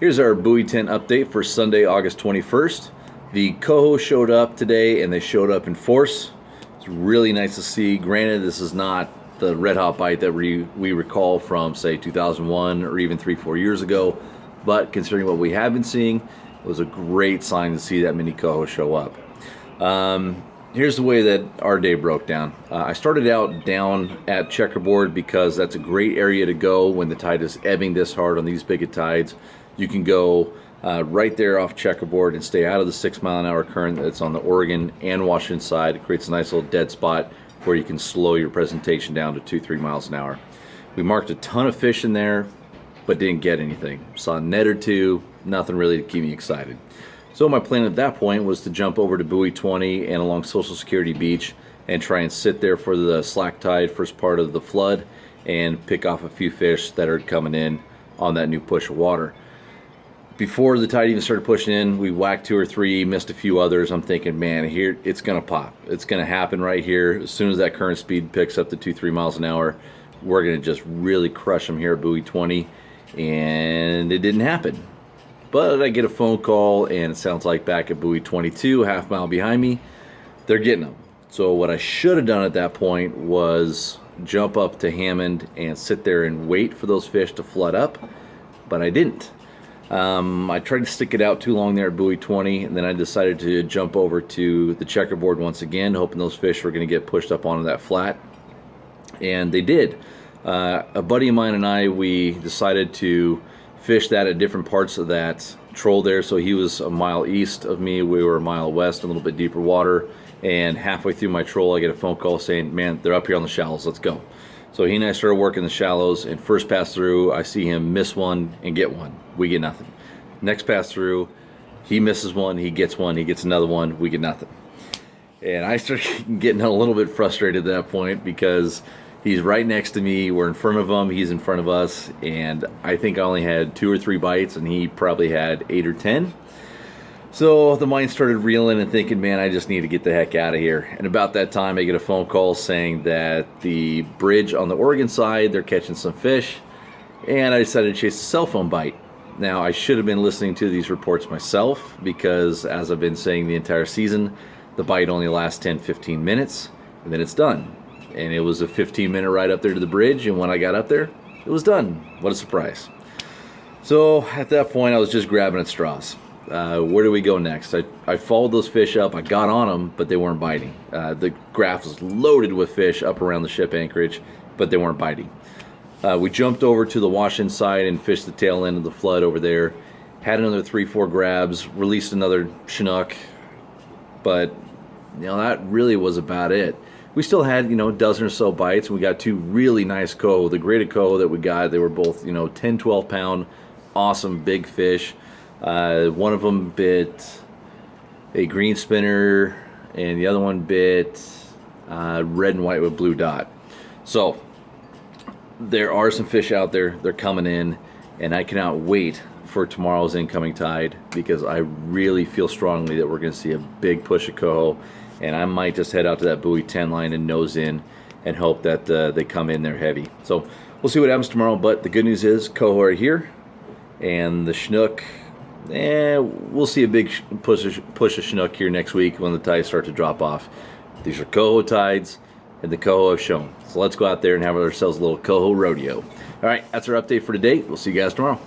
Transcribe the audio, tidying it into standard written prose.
Here's our buoy tent update for Sunday, August 21st. The coho showed up today and they showed up in force. It's really nice to see. Granted, this is not the red hot bite that we recall from, say, 2001 or even 3-4 years ago, but considering what we have been seeing, it was a great sign to see that mini coho show up. Here's the way that our day broke down. I started out down at Checkerboard because that's a great area to go when the tide is ebbing this hard on these big tides. You can go right there off Checkerboard and stay out of the 6-mile-an-hour current that's on the Oregon and Washington side. It creates a nice little dead spot where you can slow your presentation down to 2-3 miles an hour. We marked a ton of fish in there, but didn't get anything. Saw a net or two, nothing really to keep me excited. So my plan at that point was to jump over to Buoy 20 and along Social Security Beach and try and sit there for the slack tide first part of the flood and pick off a few fish that are coming in on that new push of water. Before the tide even started pushing in, we whacked 2 or 3, missed a few others. I'm thinking, man, here it's gonna pop. It's gonna happen right here. As soon as that current speed picks up to 2-3 miles an hour, we're gonna just really crush them here at Buoy 20, and it didn't happen. But I get a phone call, and it sounds like back at Buoy 22, half mile behind me, they're getting them. So what I should have done at that point was jump up to Hammond and sit there and wait for those fish to flood up, but I didn't. I tried to stick it out too long there at Buoy 20, and then I decided to jump over to the Checkerboard once again, hoping those fish were going to get pushed up onto that flat, and they did. A buddy of mine and I, we decided to fish that at different parts of that troll there. So he was a mile east of me, we were a mile west, a little bit deeper water, and halfway through my troll I get a phone call saying, man, they're up here on the shallows, let's go. So he and I started working the shallows, and first pass through I see him miss one and get one. We get nothing. Next pass through, he misses one, he gets another one, we get nothing. And I start getting a little bit frustrated at that point because he's right next to me, we're in front of him, he's in front of us, and I think I only had 2 or 3 bites and he probably had 8 or 10. So the mind started reeling and thinking, man, I just need to get the heck out of here. And about that time I get a phone call saying that the bridge on the Oregon side, they're catching some fish, and I decided to chase a cell phone bite. Now I should have been listening to these reports myself because, as I've been saying the entire season, the bite only lasts 10-15 minutes and then it's done. And it was a 15-minute ride up there to the bridge, and when I got up there, it was done. What a surprise. So at that point I was just grabbing at straws. Where do we go next? I followed those fish up, I got on them, but they weren't biting. The graph was loaded with fish up around the ship anchorage, but they weren't biting. We jumped over to the Washington side and fished the tail end of the flood over there. Had another 3-4 grabs, released another Chinook, but that really was about it. We still had, a dozen or so bites. We got 2 really nice coho. The graded coho that we got, they were both, 10, 12 pound, awesome big fish. One of them bit a green spinner, and the other one bit red and white with blue dot. So there are some fish out there. They're coming in, and I cannot wait for tomorrow's incoming tide because I really feel strongly that we're going to see a big push of coho. And I might just head out to that Buoy 10 line and nose in and hope that they come in there heavy. So we'll see what happens tomorrow, but the good news is coho are here, and the Chinook, we'll see a big push of Chinook here next week when the tides start to drop off. These are coho tides, and the coho have shown. So let's go out there and have ourselves a little coho rodeo. All right, that's our update for today. We'll see you guys tomorrow.